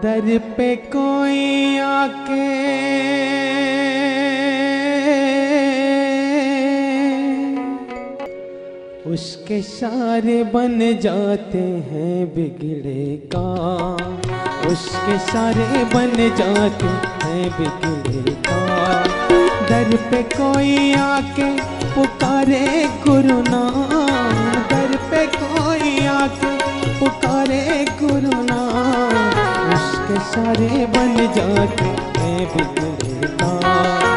दर पे कोई आके उसके सारे बन जाते हैं बिगड़े काम, उसके सारे बन जाते हैं बिगड़े काम। दर पे कोई आके पुकारे गुरु नाम, दर पे कोई आके पुकारे गुरु नाम, उसके सारे बन जाते हैं बिगड़े काम,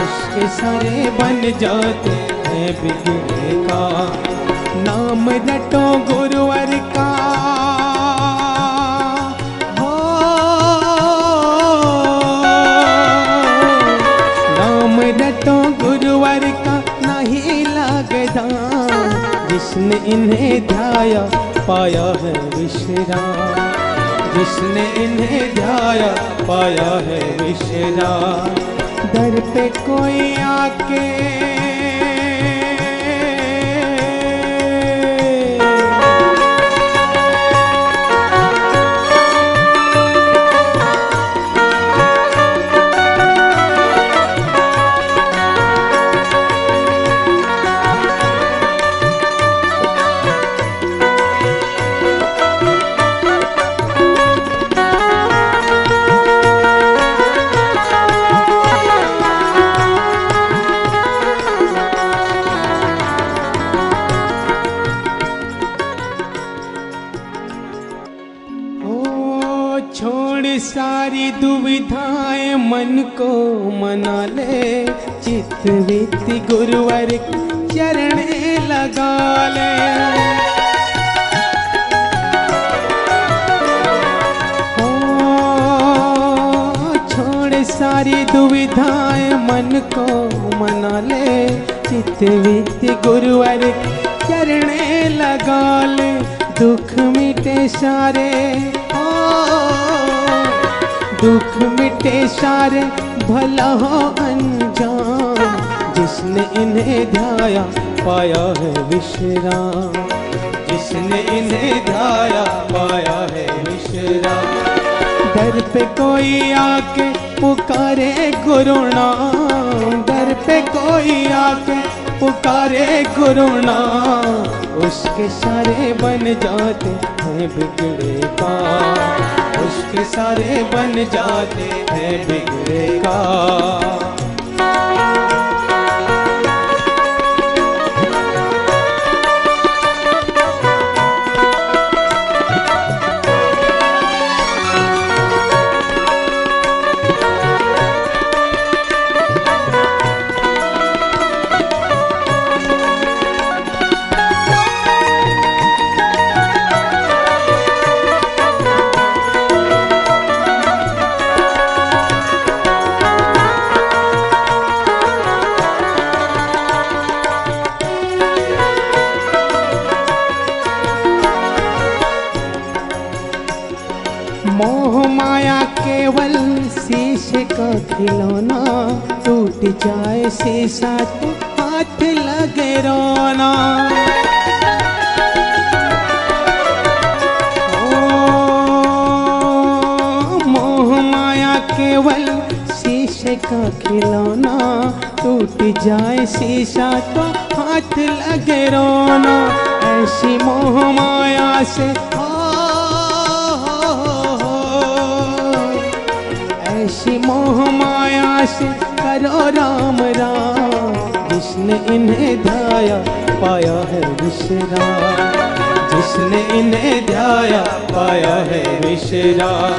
उसके सारे बन जाते हैं बिगड़े काम। नाम रटो गुरुवर का हो, नाम रटो गुरुवर का नहीं लगदा, जिसने इन्हें ध्याया पाया है विश्राम, जिसने इन्हें ध्याया पाया है विश्राम। दर पे कोई आके छोड़ सारी दुविधाएं मन को मना ले, चित्त वित्त गुरुवर चरणे लगा ले। छोड़ सारी दुविधाएं मन को मना ले, चित्त वित्त गुरुवर चरणे लगा ले। दुख मिटे सारे, दुख मिटे सारे भला हो अंजाम, जिसने इन्हें ध्याया पाया है विश्राम, जिसने इन्हें ध्याया पाया है विश्राम। दर पे कोई आके पुकारे गुरु नाम, दर पे कोई आके पुकारे गुरु नाम, उसके सारे बन जाते हैं बिगड़े काम, उसके सारे बन जाते हैं बिगड़े काम। मोह माया केवल शीशे का खिलौना, टूट जाए शीशा तो हाथ लगे रोना। मोह माया केवल शीशे का खिलौना, टूट जाए शीशा तो हाथ लगे रोना। ऐसी मोह माया से ऐसी मोह माया से करो राम राम, जिसने इन्हें ध्याया पाया है विश्राम, जिसने इन्हें ध्याया पाया है विश्राम।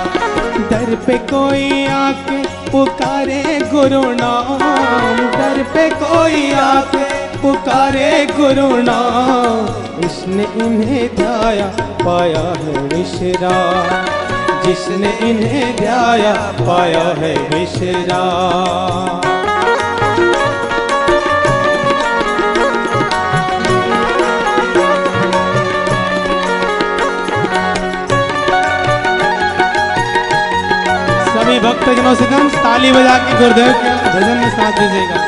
दर पे कोई आके पुकारे गुरु नाम, दर पे कोई आके पुकारे गुरु नाम, इसने इन्हें ध्याया पाया है विश्राम, जिसने इन्हें ध्याया पाया है विश्राम। भक्तजनों से कम ताली बजा के गुरुदेव के भजन में साथ दीजिएगा।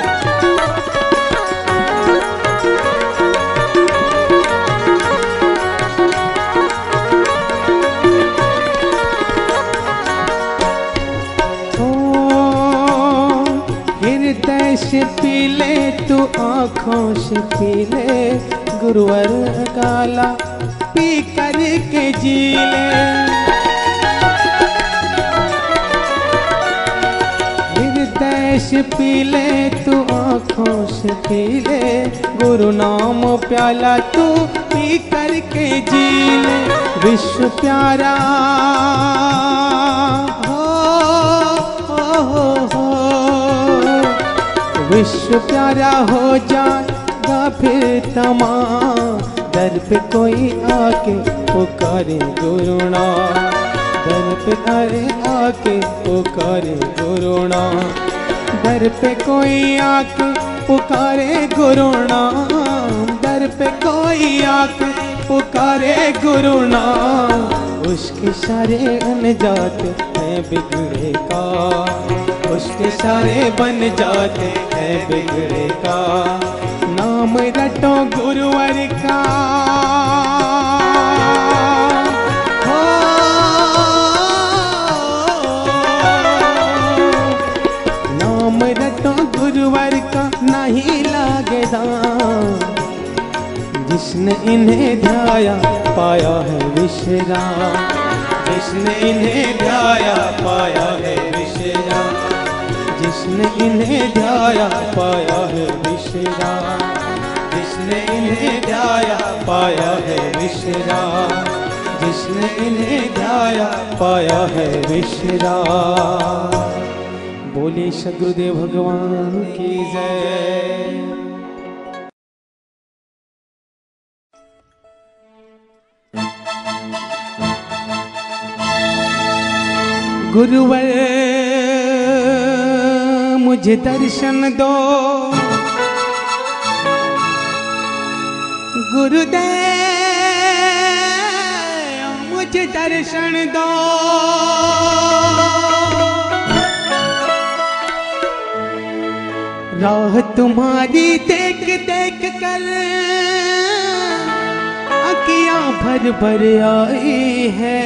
हृदय से पी ले तू आँखों से पी ले गुरुवर काला पी कर के जी ले। हृदय से पी ले तू आँखों से पी ले गुरु नाम प्याला तू पी कर के जी ले। विश्व प्यारा विश्व प्यारा हो जाएगा फिर तमाम। दर पे कोई आके पुकारे गुरुना, दर पे अरे आके पुकारे गुरुना, दर पे कोई आके पुकारे गुरुना, दर पे कोई आके पुकारे गुरुना। उसके सारे अनजात हैं बिगड़े का, उसके सारे बन जाते हैं बिगड़े का। नाम रटो गुरुवर का, हो नाम रटो गुरुवर का नहीं लागे दाम। जिसने इन्हें ध्याया पाया है विश्राम, जिसने इन्हें ध्याया पाया है विश्राम, जिसने इन्हें ध्याया पाया है विश्राम, जिसने इन्हें ध्याया पाया है विश्राम, जिसने इन्हें ध्याया पाया है विश्राम। बोले सद्गुरुदेव भगवान की जय। गुरुवर मुझे दर्शन दो, गुरुदेव मुझे दर्शन दो। राह तुम्हारी देख देख कर अखियां भर भर आई है।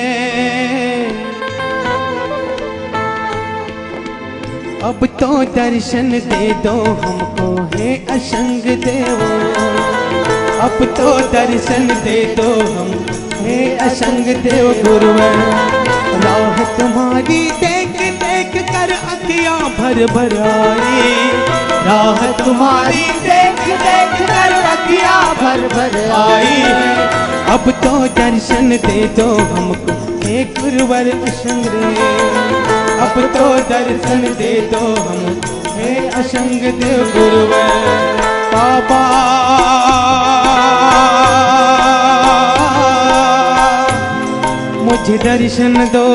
अब तो दर्शन दे दो हमको हे असंग देव, अब तो दर्शन दे दो हम हे असंग देव गुरुवर। राह तुम्हारी देख देख कर अखियां भर भर आई, राह तुम्हारी देख देख कर अखियां भर भर आई। अब तो दर्शन दे दो हमको हे गुरुवर असंग रे, अब तो दर्शन दे दो हम हे असंग देव गुरुवर। बाबा मुझे दर्शन दो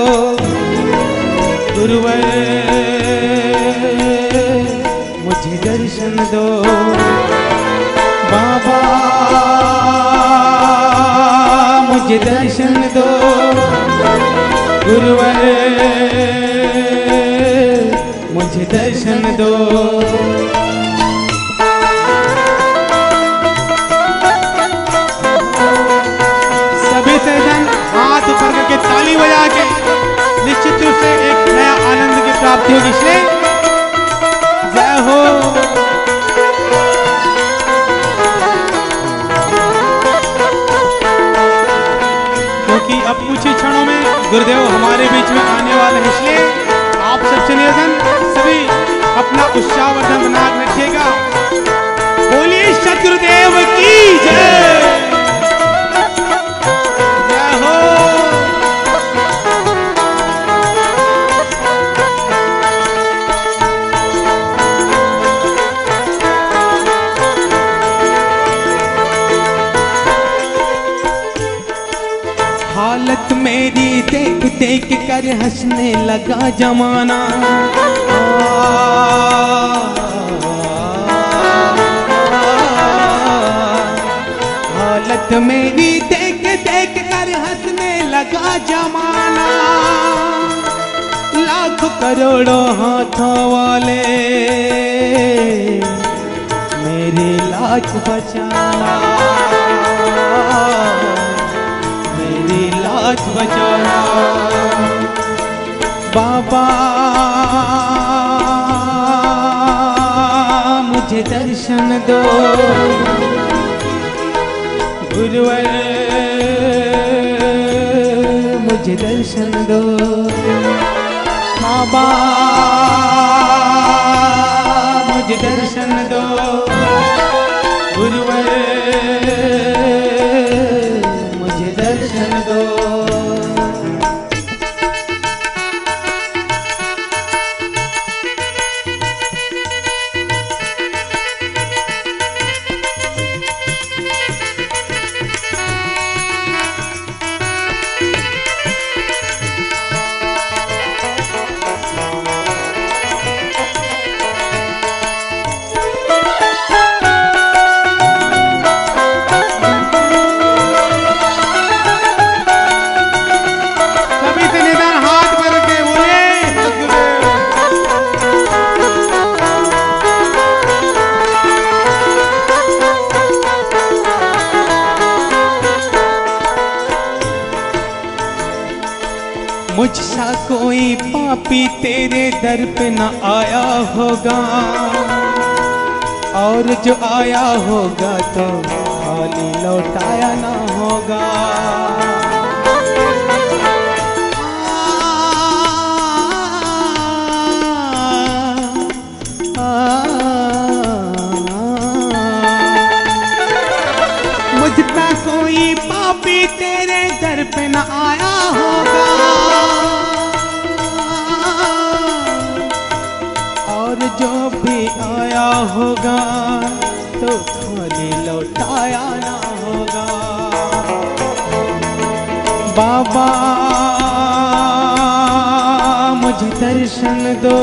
गुरुवर, मुझे दर्शन दो बाबा, मुझे दर्शन दो गुरुवर, मुझे दर्शन दो। सभी सज्जन हाथ ऊपर करके ताली बजा के निश्चित रूप से एक नया आनंद की प्राप्ति होगी। इसलिए जय हो। क्योंकि अब कुछ ही क्षणों में गुरुदेव हमारे बीच में आने वाले हैं, इसलिए आप सबसे निवेदन सभी अपना उत्साहवर्धन बना रखिएगा। बोलिए सद्गुरुदेव की जय, जय हो। हालत मेरी देख देख कर हंसने लगा जमाना, हालत मेरी देख देख कर हंसने लगा जमाना। लाख करोड़ों हाथों वाले मेरी लाज बचाना, मेरी लाज बचाना। बाबा मुझे दर्शन दो, गुरुवर मुझे दर्शन दो। बाबा मुझे दर्शन दो, गुरुवर मुझे दर्शन दो। मुझसा कोई पापी तेरे दर पे न आया होगा, और जो आया होगा तो खाली लौटाया ना होगा। मुझसा कोई पापी तेरे दर पे न आया होगा, और जो भी आया होगा तो खाली लौटाया ना होगा। बाबा मुझे दर्शन दो,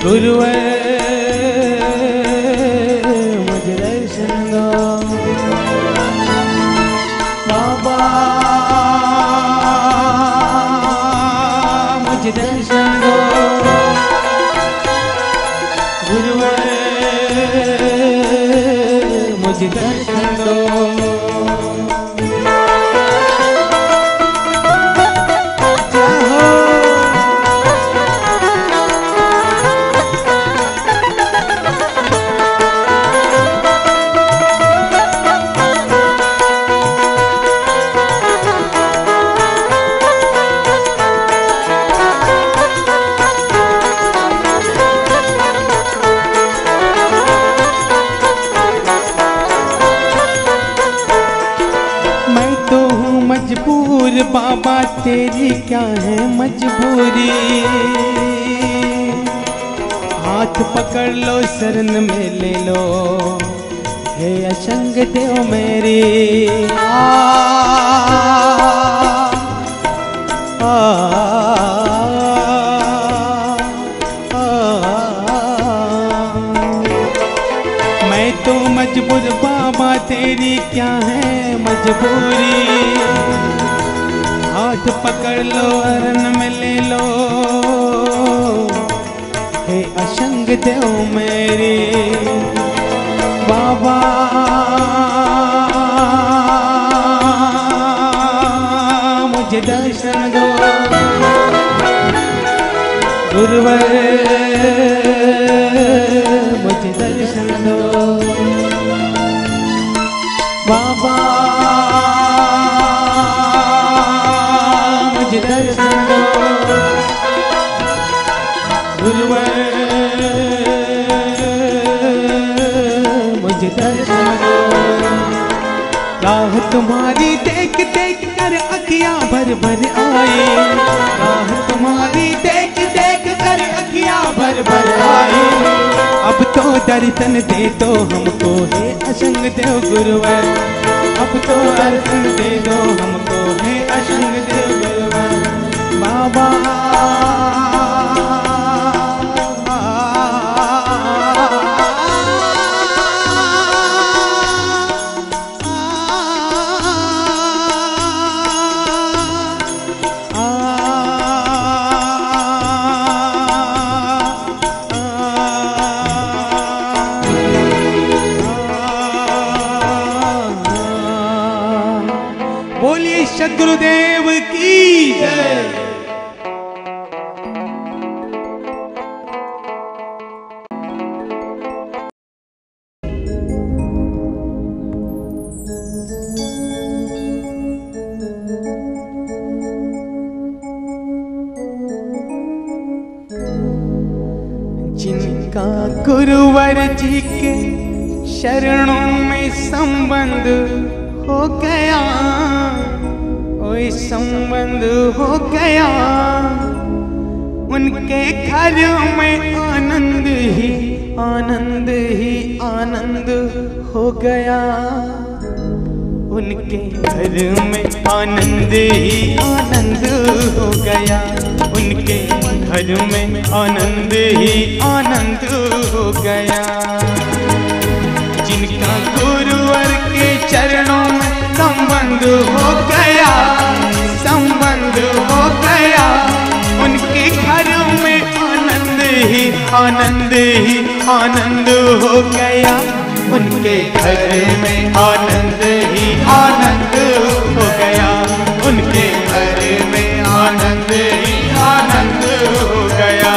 गुरुवर मुझे दर्शन दो। बाबा मुझे दर्शन दो, गुरुवर मुझे दर्शन दो। मजबूर बाबा तेरी क्या है मजबूरी, हाथ पकड़ लो शरण में ले लो, हे असंग देव मेरी। मैं तो मजबूर बाबा तेरी क्या है मजबूरी, हाथ पकड़ लो अरण में ले लो, हे असंग देव मेरी। बाबा मुझे दर्शन दो, गुरुवर मुझे दर्शन दो। बाबा मुझे दर्शन दो, गुरुवर मुझे दर्शन दो। राह तुम्हारी देख देख कर अखियां भर भर आई, राह तुम्हारी देख देख कर अखियां भर भर आई। अब तो दर्शन दे दो हमको हे असंग देव गुरुवर, अब तो दर्शन दे दो हमको हे असंग देव गुरुवर। बाबा बोलिए सद्गुरुदेव की जय। जिनका गुरुवर जी के शरणों में संबंध हो गया, ओए संबंध हो गया, उनके घर में आनंद ही आनंद ही आनंद हो गया, उनके घर में आनंद ही आनंद हो गया, उनके घर में आनंद ही आनंद हो गया। जिनका गुरुवर के चरणों में संबंध हो गया, संबंध हो गया, उनके घर में आनंद ही आनंद ही आनंद हो गया, उनके घर में आनंद ही आनंद हो गया, उनके घर में आनंद ही आनंद हो गया।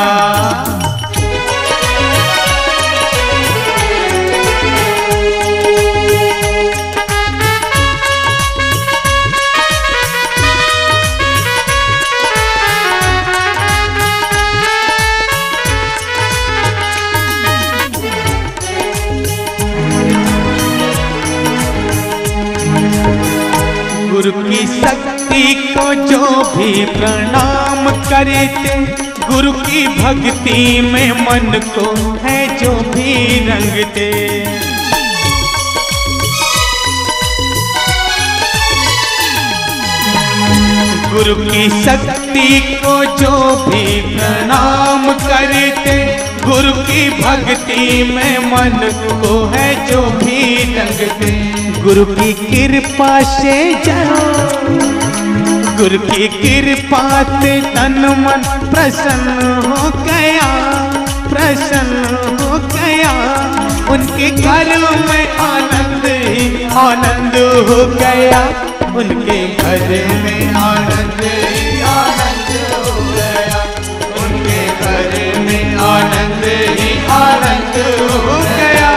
गुरु की शक्ति को जो भी प्रणाम करते, गुरु की भक्ति में मन को है जो भी रंगते, गुरु की शक्ति को जो भी प्रणाम करते, गुरु की भक्ति में मन को है जो भी रंगते, गुरु की कृपा से जाओ, गुरु की कृपा से तन मन प्रसन्न हो गया, प्रसन्न हो गया, उनके घर में आनंद ही आनंद हो गया, उनके घर में आनंद ही आनंद हो गया, उनके घर में आनंद ही आनंद हो गया।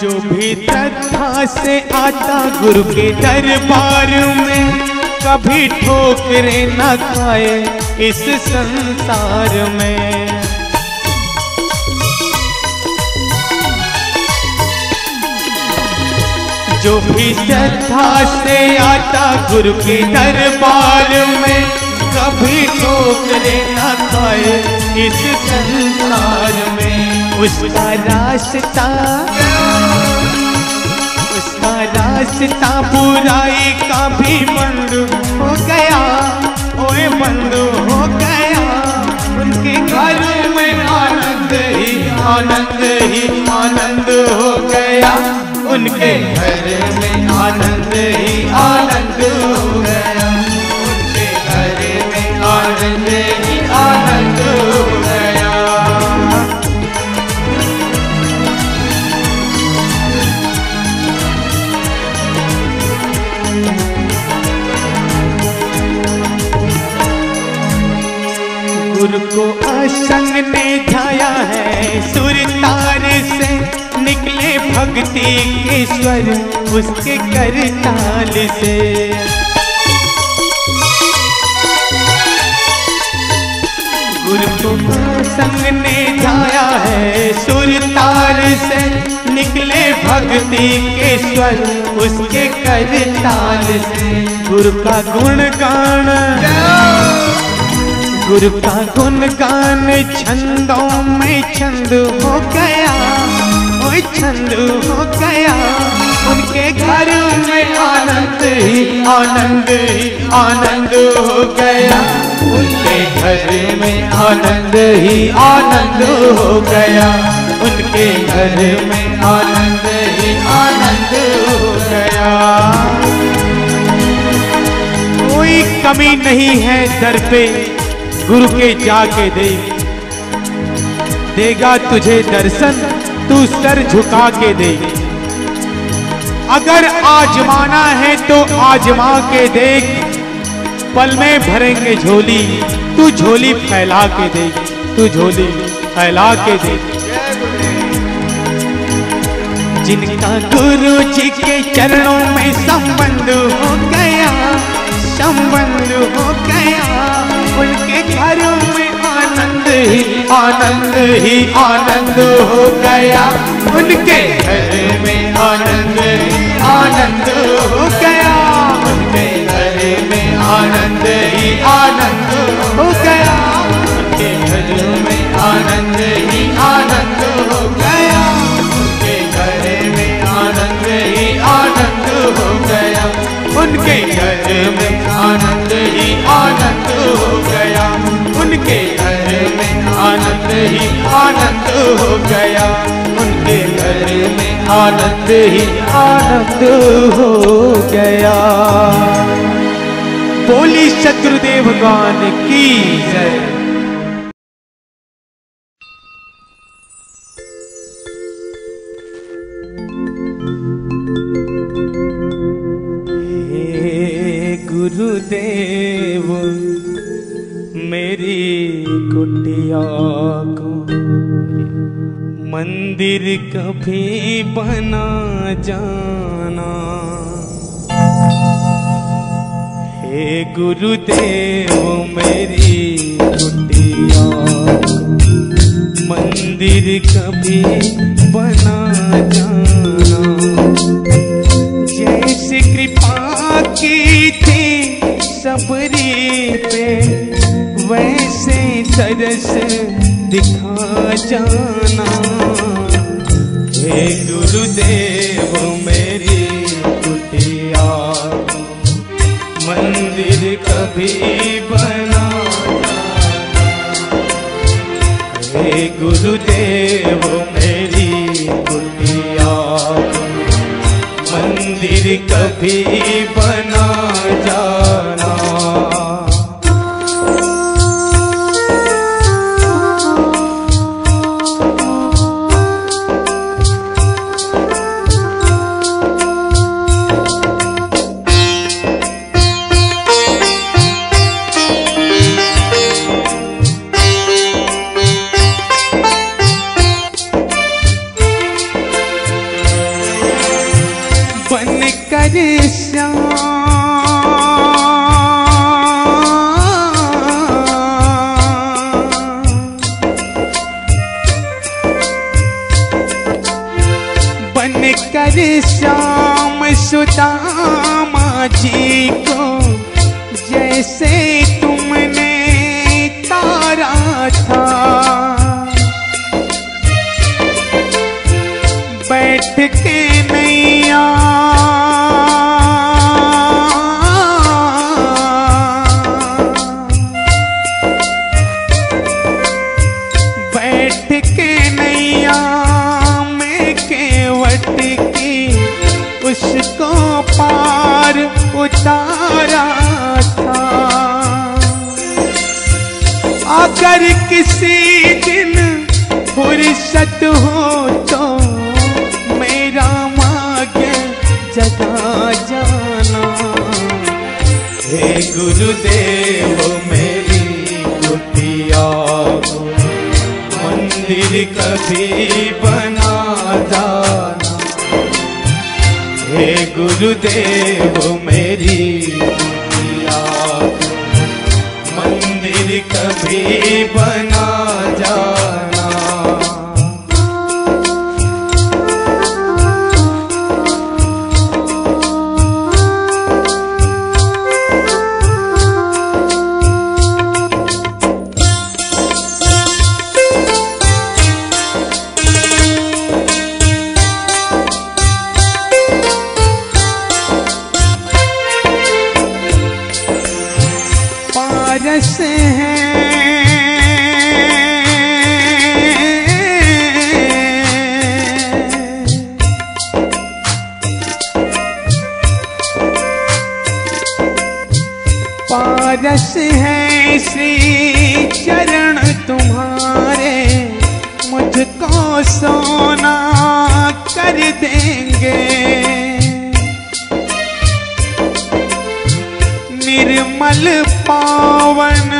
जो भी श्रद्धा से आता गुरु के दरबार में, कभी ठोकरे न खाए इस संसार में। जो भी श्रद्धा से आता गुरु के दरबार में, कभी ठोकरे न खाए इस संसार में। उसका रास्ता, उसका रास्ता बुराई का भी बंद हो गया, ओए बंद हो गया, उनके घर में आनंद ही आनंद ही आनंद हो गया, उनके घर में आनंद ही आनंद हो गया, उनके घर में आनंद ही आनंद हो गया। गुरु को असंग ने ध्याया है, सुर तार से निकले भक्ति के स्वर उसके करताल से। गुरु को असंग ने ध्याया है, सुर तार से निकले भक्ति के स्वर उसके करताल से। गुरु का गुण गान, गुरु का गुण गान छंदों में छंद हो गया, ओए छंद हो गया, उनके घर में आनंद ही आनंद ही आनंद हो गया, उनके घर में आनंद ही आनंद हो गया, उनके घर में आनंद ही आनंद हो गया। कोई कमी नहीं है दर पे, गुरु के जाके देगा तुझे दर्शन, तू सर झुका के दे। अगर आजमाना है तो आजमा के देख, पल में भरेंगे झोली, तू झोली फैला के दे, तू झोली फैला के दे। जिनका गुरु जी के चरणों में संबंध हो गया, संबंध हो गया, उनके घरों में आनंद ही आनंद ही आनंद हो गया, उनके घर में आनंद ही आनंद हो गया, उनके घर में आनंद ही आनंद हो गया, उनके घर में आनंद ही आनंद हो गया, उनके घर में आनंद ही आनंद हो गया, उनके घर में आनंद ही आनंद हो गया, उनके घर में आनंद ही आनंद हो गया, उनके घर में आनंद ही आनंद हो गया। बोली शत्रुदेव भगवान की जय। हे गुरुदेव मेरी कुटिया को मंदिर कभी बना जाना। हे गुरुदेव मेरी कुटिया मंदिर कभी बना जाना। जैसे कृपा की थी सबरी पे, वैसे तरस दिखा जाना। हे गुरुदेव मेरी कुटिया मंदिर कभी बना जाना। हे गुरुदेव मेरी कुटिया मंदिर कभी बना जाना। बनकर श्याम सुदामा जी को जैसे तुमने तारा था, बैठ के नैया बैठ के नैया में केवट की उसको पार उतारा था। अगर किसी दिन फुर्सत हो तो मेरा मार्ग जगा जाना। हे गुरुदेव मेरी कुटिया मंदिर कभी बना जाना। हे गुरुदेव मेरी कुटिया मंदिर कभी बना जाना। पारस हैं पारस है श्री चरण तुम्हारे, मुझको सोना कर देंगे। निर्मल पावन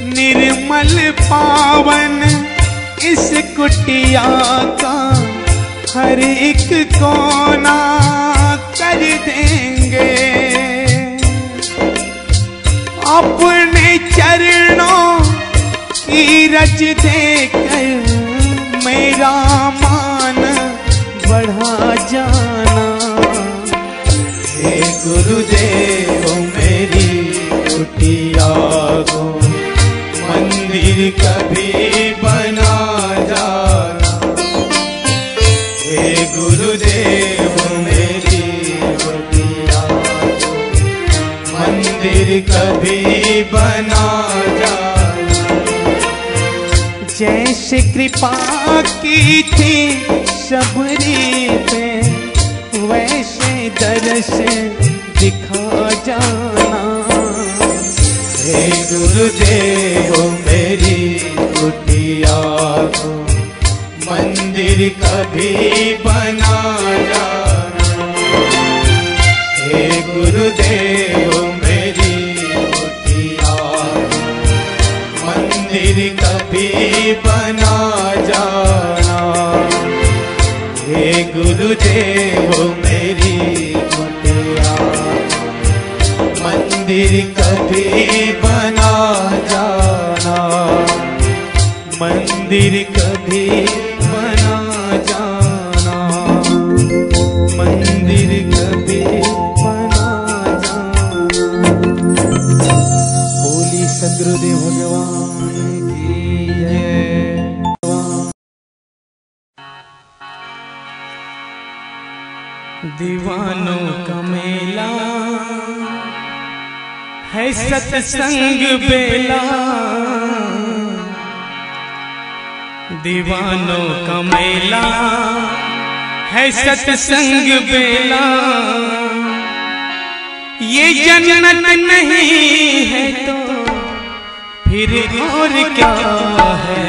निर्मल पावन इस कुटिया का हर एक कोना कर देंगे। अपने चरणों की रज देकर मेरा मान बढ़ा जाना। हे गुरुदेव मेरी कुटिया को मंदिर कभी बना जाना। हे गुरुदेव मेरी कुटिया को मंदिर कभी बना जाना। जैसे कृपा की थी शबरी पे, वैसे दर्श दिखा जाना। हे गुरुदेव मेरी कुटिया को मंदिर कभी बना जाना। हे गुरुदेव मेरी कुटिया को मंदिर कभी बना जाना। हे गुरुदेव मेरी कुटिया मंदिर कभी बना जाना। मंदिर कभी बना जाना। मंदिर कभी बना जाना। बोली सद्गुरुदेव भगवान की जय। दीवानों का मेला है सत्संग बेला। दीवानों का मेला है सत्संग बेला। ये जन्नत नहीं है तो फिर और क्या है।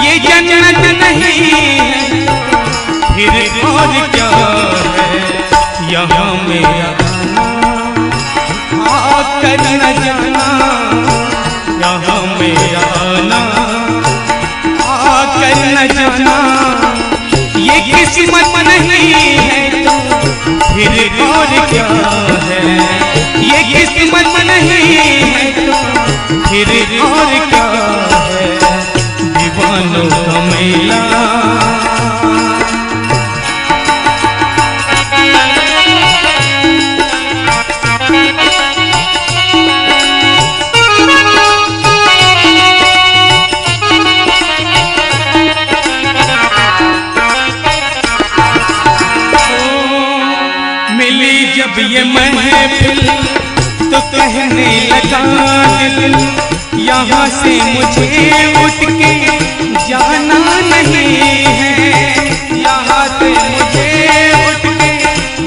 ये जन्नत नहीं है फिर और क्या है। यहाँ मेरा आकर न जाना। यहाँ मेरा आना आकर न जाना। ये किस्मत नहीं है तो फिर और क्या है। ये किस्मत नहीं है तो फिर और क्या है। दीवानों का मेला जब ये महफिल तो कहने लगा दिल, यहाँ से मुझे उठ के जाना नहीं है। यहाँ से मुझे उठ के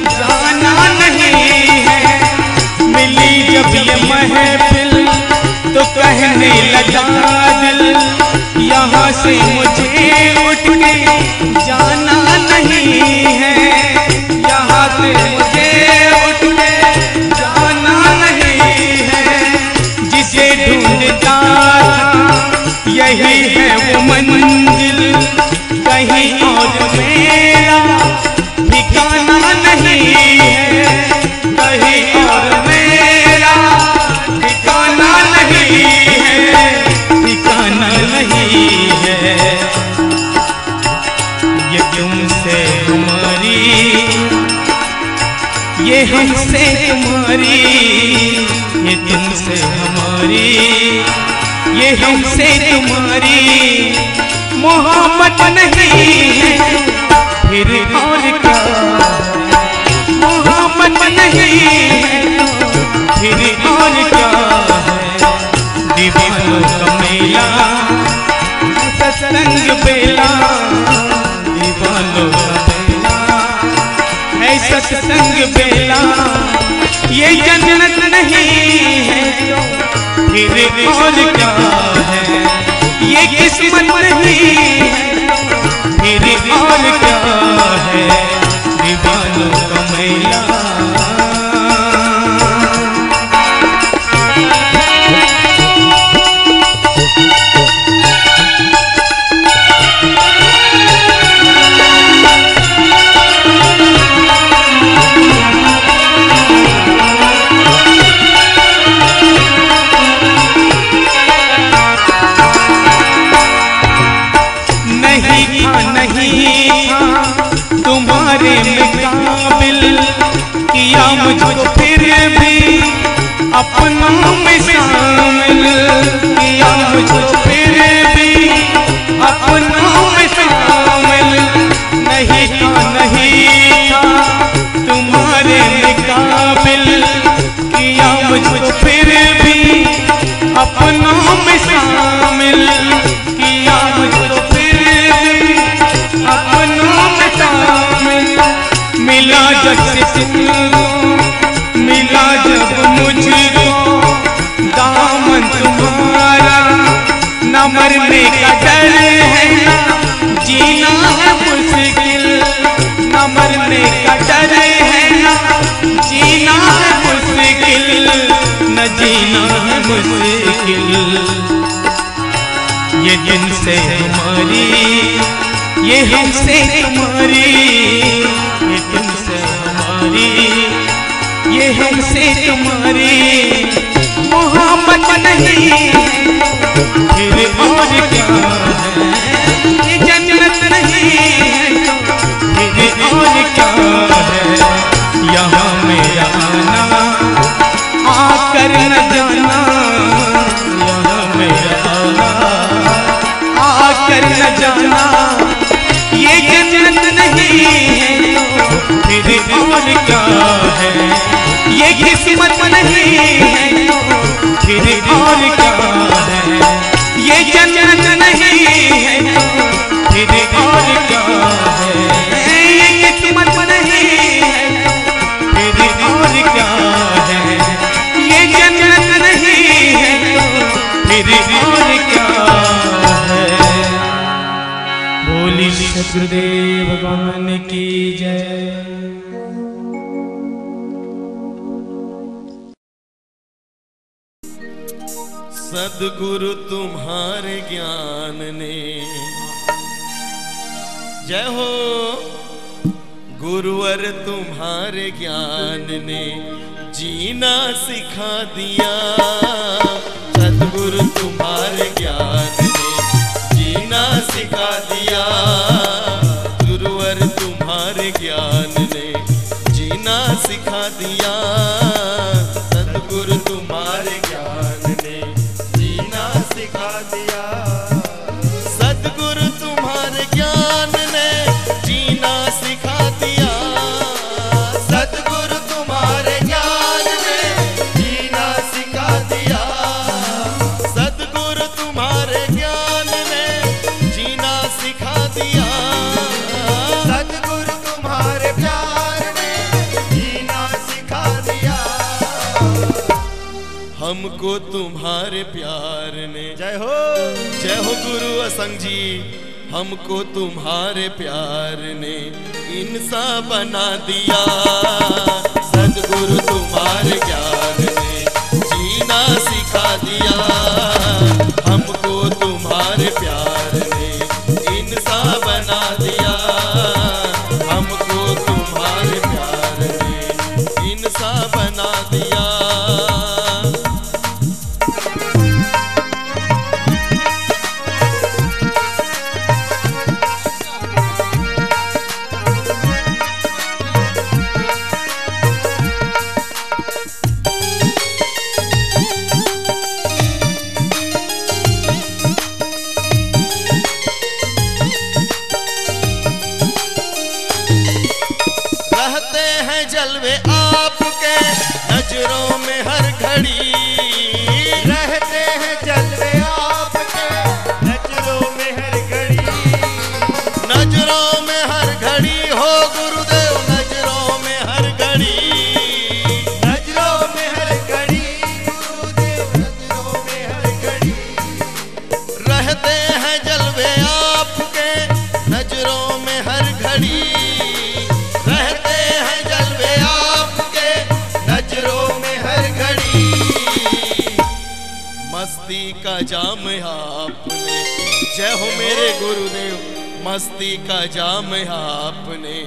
जाना नहीं है। मिली जब ये महफिल तो कहने लगा दिल, यहाँ से मुझे उठ के जाना नहीं है। यहाँ से मुझे ढूंढता था यही है वो मंजिल। कहीं और मेरा ठिकाना नहीं है। कहीं और मेरा ठिकाना नहीं है। ठिकाना नहीं है। ये तुमसे तुम्हारी, ये हमसे तुम्हारी, ये तुमसे हमारी, ये हमसे तुम्हारी मोहब्बत नहीं है फिर और क्या मोहब्बत नहीं है तो फिर और क्या है। दीवानों का मेला सत्संग बेला, दीवानों का मेला है सत्संग बेला। ये जन्नत नहीं है तो फिर और क्या है। ये किस्मत नहीं है तो फिर और क्या है। दीवानों का मेला तुम्हारे मुकाबिल किया मुझको फिर भी अपनों में शामिल, किया मुझको फिर भी अपनों में शामिल। नहीं था तुम्हारे मुकाबिल किया मुझको फिर भी अपनों में शामिल, किया मुझको फिर भी अपनों में शामिल। मिला जब से तुमको, मिला जब मुझको दामन तुम्हारा, न मरने का डर है ना जीना है मुश्किल, न मरने का डर है ना जीना है मुश्किल, न जीना है मुश्किल। ये जिनसे तुम्हारी, ये हमसे तुम्हारी, ये तुमसे हमारी, ये हमसे तुम्हारी मोहब्बत नहीं है फिर और क्या है। ये जन्नत नहीं है तो फिर और क्या है। यहाँ मेरा आना आकर न जाना, यहाँ मेरा आना आकर न जाना। ये जन्नत नहीं है तो फिर और क्या है। ये किस्मत नहीं है तो फिर और क्या है। ये जन्नत नहीं है तो फिर और क्या है। ये किस्मत नहीं है तो फिर और क्या है। ये जन्नत नहीं है तो फिर और क्या है। बोली सतगुरुदेव भगवान की जय। सद्गुरु तुम्हारे ज्ञान ने, जय हो गुरुवर तुम्हारे ज्ञान ने जीना सिखा दिया। सद्गुरु तुम्हारे ज्ञान ने जीना सिखा दिया। गुरुवर तुम्हारे ज्ञान ने जीना सिखा दिया। सद्गुरु तुम्हारे ज्ञान ने जीना सिखा दिया। सद्गुरु तुम्हारे ज्ञान ने जीना सिखा दिया। सद्गुरु तुम्हारे ज्ञान ने जीना सिखा दिया। सद्गुरु तुम्हारे ज्ञान ने जीना सिखा दिया। सद्गुरु तुम्हारे प्यार ने जीना सिखा दिया। हमको तुम्हारे प्यार ने, जय हो गुरु असंग जी। हमको तुम्हारे प्यार ने इंसान बना दिया। सद्गुरु तुम्हारे ज्ञान ने जीना सिखा दिया। हमको तुम्हारे प्यार ने इंसान बना दिया। हमको तुम्हारे प्यार ने इंसान बना दिया। नजरों में हर घड़ी रहते हैं जलवे आपके, नजरों में हर घड़ी, नजरों में हर घड़ी हो गुरुदेव, नजरों में हर घड़ी, नजरों में हर घड़ी गुरुदेव, नजरों में हर घड़ी। रहते हैं जलवे आपके नजरों में हर घड़ी, रहते हैं जलवे आपके नजरों में हर घड़ी। मस्ती का जाम आपने, जय हो मेरे गुरुदेव, मस्ती का जाम आपने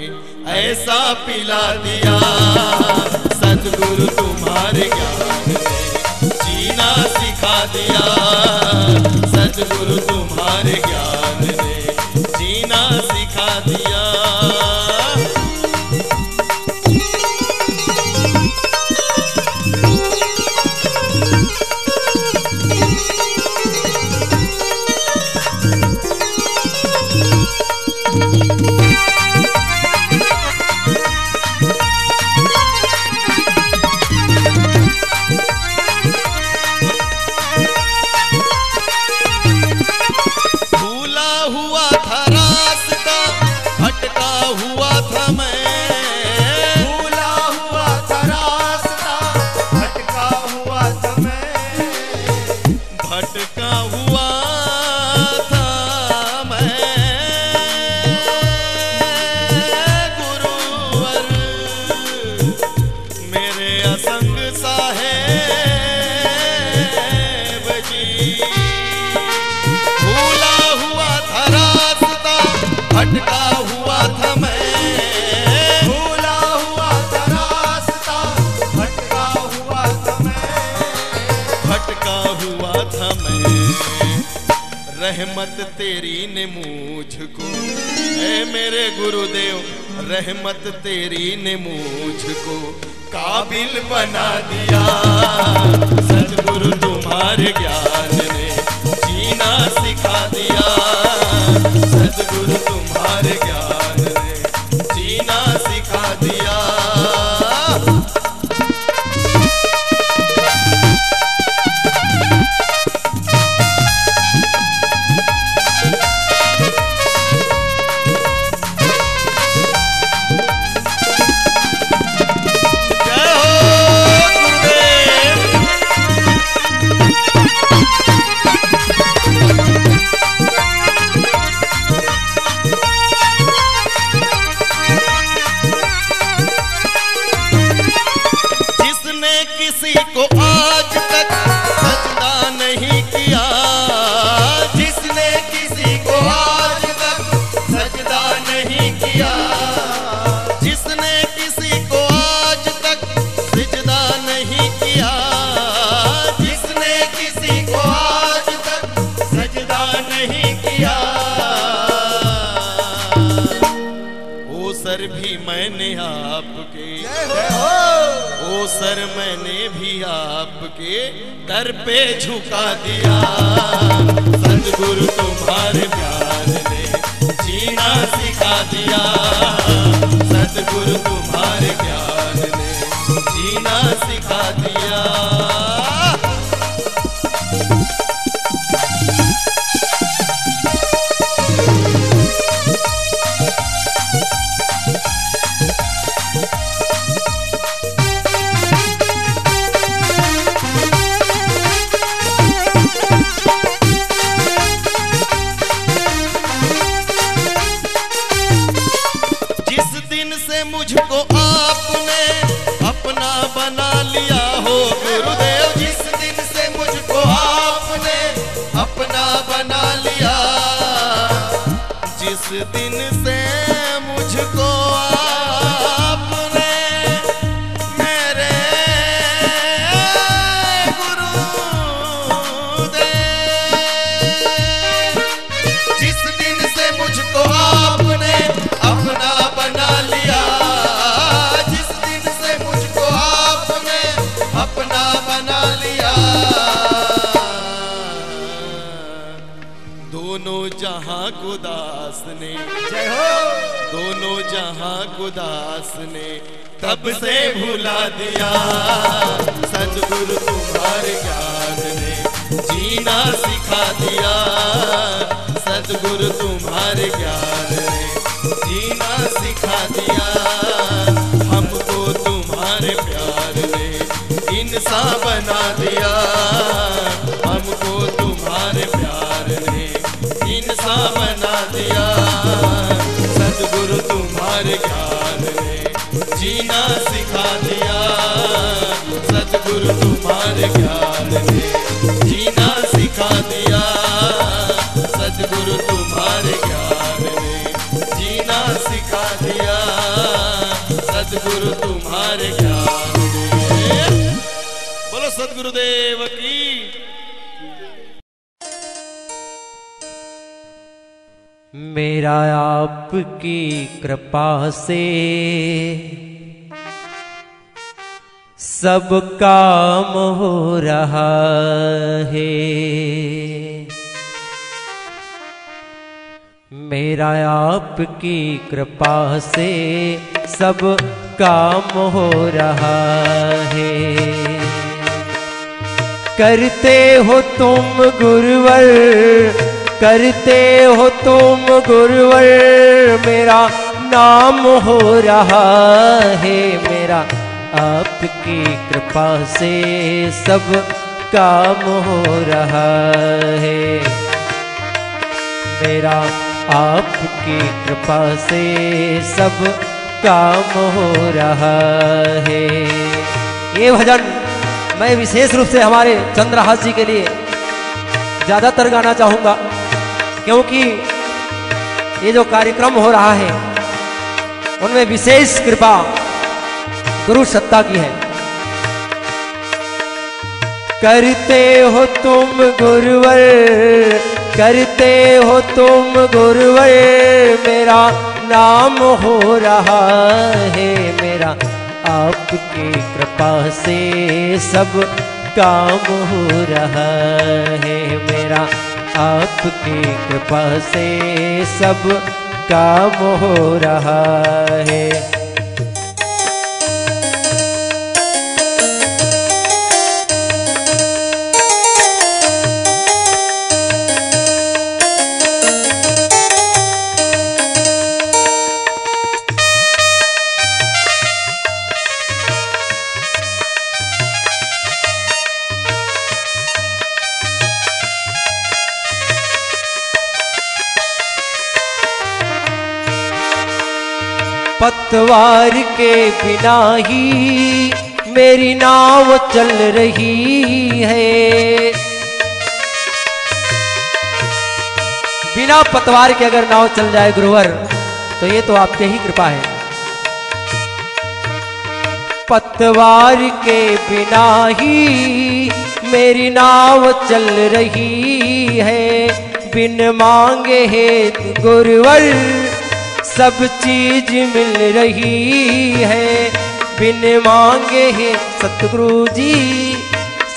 ऐसा पिला दिया, सतगुरु तुम्हारे ज्ञान ने जीना सिखा दिया, सतगुरु तुम्हारे ज्ञान ने जीना सिखा दिया। भूला हुआ था रास्ता, भटका हुआ था मैं, भूला हुआ था रास्ता, भटका हुआ था मैं, भटका हुआ था मैं, गुरुवर मेरे असंग साहेब जी। भूला हुआ था रास्ता, भटका हुआ था मैं, भूला हुआ था रास्ता, भटका हुआ था मैं, भटका हुआ था मैं। रहमत तेरी ने मुझको, ऐ मेरे गुरुदेव, रहमत तेरी ने मुझको काबिल बना दिया, सतगुरु तुम्हारे ज्ञान ने जीना सिखा दिया, सतगुरु तुम्हारे ज्ञान ने जीना सिखा दिया। जय हो गुरुदेव। जिसने किसी को आज तक सजदा नहीं किया, जिसने किसी को आज तक सजदा नहीं किया, जिसने किसी को आज तक सजदा नहीं किया, जिसने किसी को आज तक सजदा नहीं किया, ओ सर भी मैंने आपके, जय हो। ओ सर मैंने भी आपके दर पे झुका दिया, सतगुरु तुम्हारे प्यार ने जीना सिखा दिया, सतगुरु तुम्हारे ज्ञान ने जीना सिखा दिया। जिस दिन से मुझको आपने अपना बना लिया हो गुरुदेव, जिस दिन से मुझको आपने अपना बना लिया, जिस दिन से मुझको आपने मेरे गुरुदेव, जिस दिन से मुझको आपने अपना बना लिया, जिस दिन से मुझको आपने अपना बना लिया, दोनों जहां को दास ने, जय हो। दोनों जहां को दास ने तब से भुला दिया। सतगुरु तुम्हारे ज्ञान ने जीना सिखा दिया। सतगुरु तुम्हारे ज्ञान ने जीना सिखा दिया। हमको तुम्हारे प्यार ने इंसान बना दिया। हमको तुम्हारे प्यार ने इंसान बना दिया। सतगुरु तुम्हारे ज्ञान ने जीना सिखा दिया। सतगुरु तुम्हारे ज्ञान ने जीना सिखा दिया। सतगुरु तुम्हारे ज्ञान ने जीना सिखा दिया। सतगुरु तुम्हारे ज्ञान ने। बोलो सतगुरुदेव की। मेरा आपकी कृपा से सब काम हो रहा है। मेरा आपकी कृपा से सब काम हो रहा है। करते हो तुम गुरुवर, करते हो तुम गुरुवर, मेरा नाम हो रहा है। मेरा आपकी कृपा से सब काम हो रहा है। मेरा आपकी कृपा से सब काम हो रहा है। ये भजन मैं विशेष रूप से हमारे चंद्रहास जी के लिए ज्यादातर गाना चाहूंगा, क्योंकि ये जो कार्यक्रम हो रहा है उनमें विशेष कृपा गुरु सत्ता की है। करते हो तुम गुरुवर, करते हो तुम गुरुवर, मेरा नाम हो रहा है। मेरा आपकी कृपा से सब काम हो रहा है। मेरा आपकी कृपा से सब काम हो रहा है। पतवार के बिना ही मेरी नाव चल रही है। बिना पतवार के अगर नाव चल जाए गुरुवर, तो ये तो आपकी ही कृपा है। पतवार के बिना ही मेरी नाव चल रही है। बिन मांगे है गुरुवर सब चीज मिल रही है। बिन मांगे है सतगुरु जी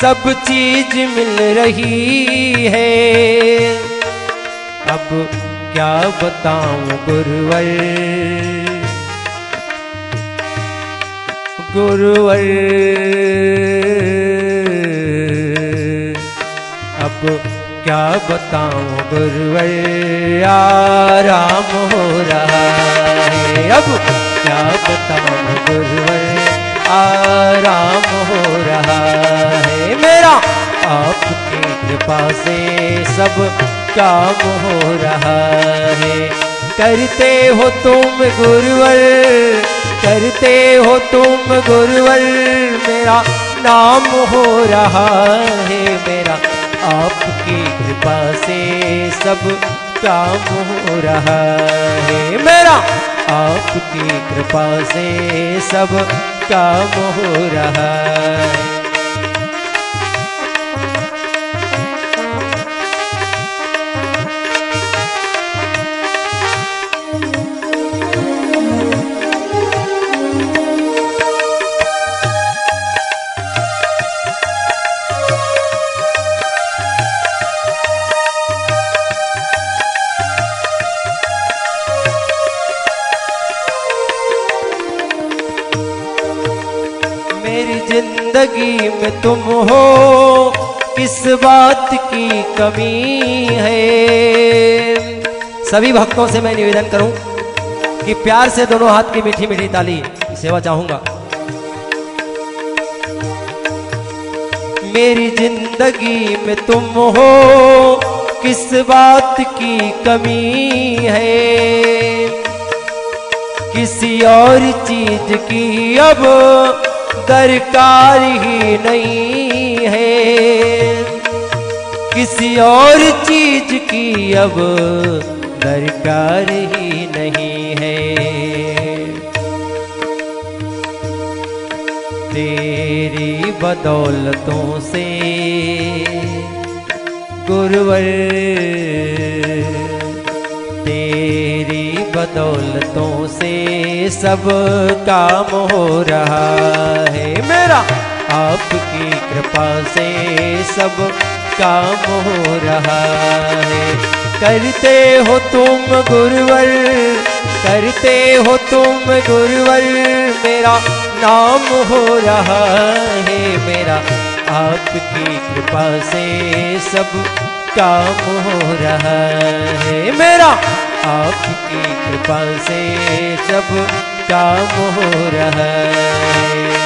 सब चीज मिल रही है। अब क्या बताऊं गुरुवर, गुरुवर अब क्या बताऊं गुरुवर, आराम हो रहा है। अब क्या बताऊं गुरुवर, आराम हो रहा है। मेरा आपकी कृपा से सब काम हो रहा है। करते हो तुम गुरुवर, करते हो तुम गुरुवर, मेरा नाम हो रहा है। मेरा आपकी कृपा से सब काम हो रहा है। मेरा आपकी कृपा से सब काम हो रहा है। जिंदगी में तुम हो, किस बात की कमी है। सभी भक्तों से मैं निवेदन करूं कि प्यार से दोनों हाथ की मीठी मीठी ताली सेवा चाहूंगा। मेरी जिंदगी में तुम हो, किस बात की कमी है। किसी और चीज की अब दरकार ही नहीं है। किसी और चीज की अब दरकार ही नहीं है। तेरी बदौलतों से गुरुवर, तेरी बदौलतों से सब काम हो रहा है मेरा। आपकी कृपा से सब काम हो रहा है। करते हो तुम गुरुवर, करते हो तुम गुरुवर, मेरा नाम हो रहा है मेरा। आपकी कृपा से सब काम हो रहा है मेरा। आपकी कृपा से सब काम हो रहा है।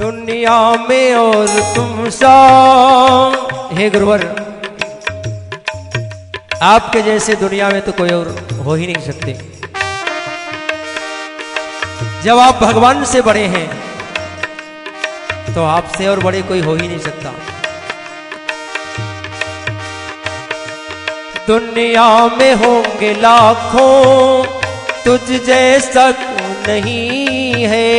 दुनिया में और तुम सा, हे गुरुवर, आपके जैसे दुनिया में तो कोई और हो ही नहीं सकते। जब आप भगवान से बड़े हैं तो आपसे और बड़े कोई हो ही नहीं सकता। दुनिया में होंगे लाखों, तुझ जैसा नहीं है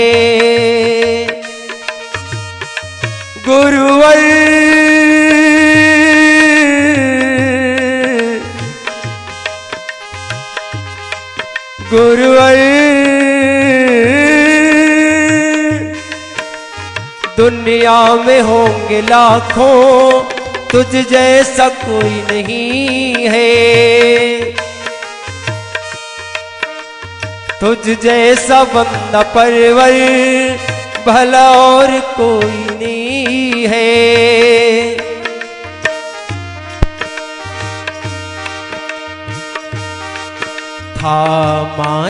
गुरुवर। गुरुवर दुनिया में होंगे लाखों, तुझ जैसा कोई नहीं है। तुझ जैसा बंदा परवर भला और कोई नहीं है। था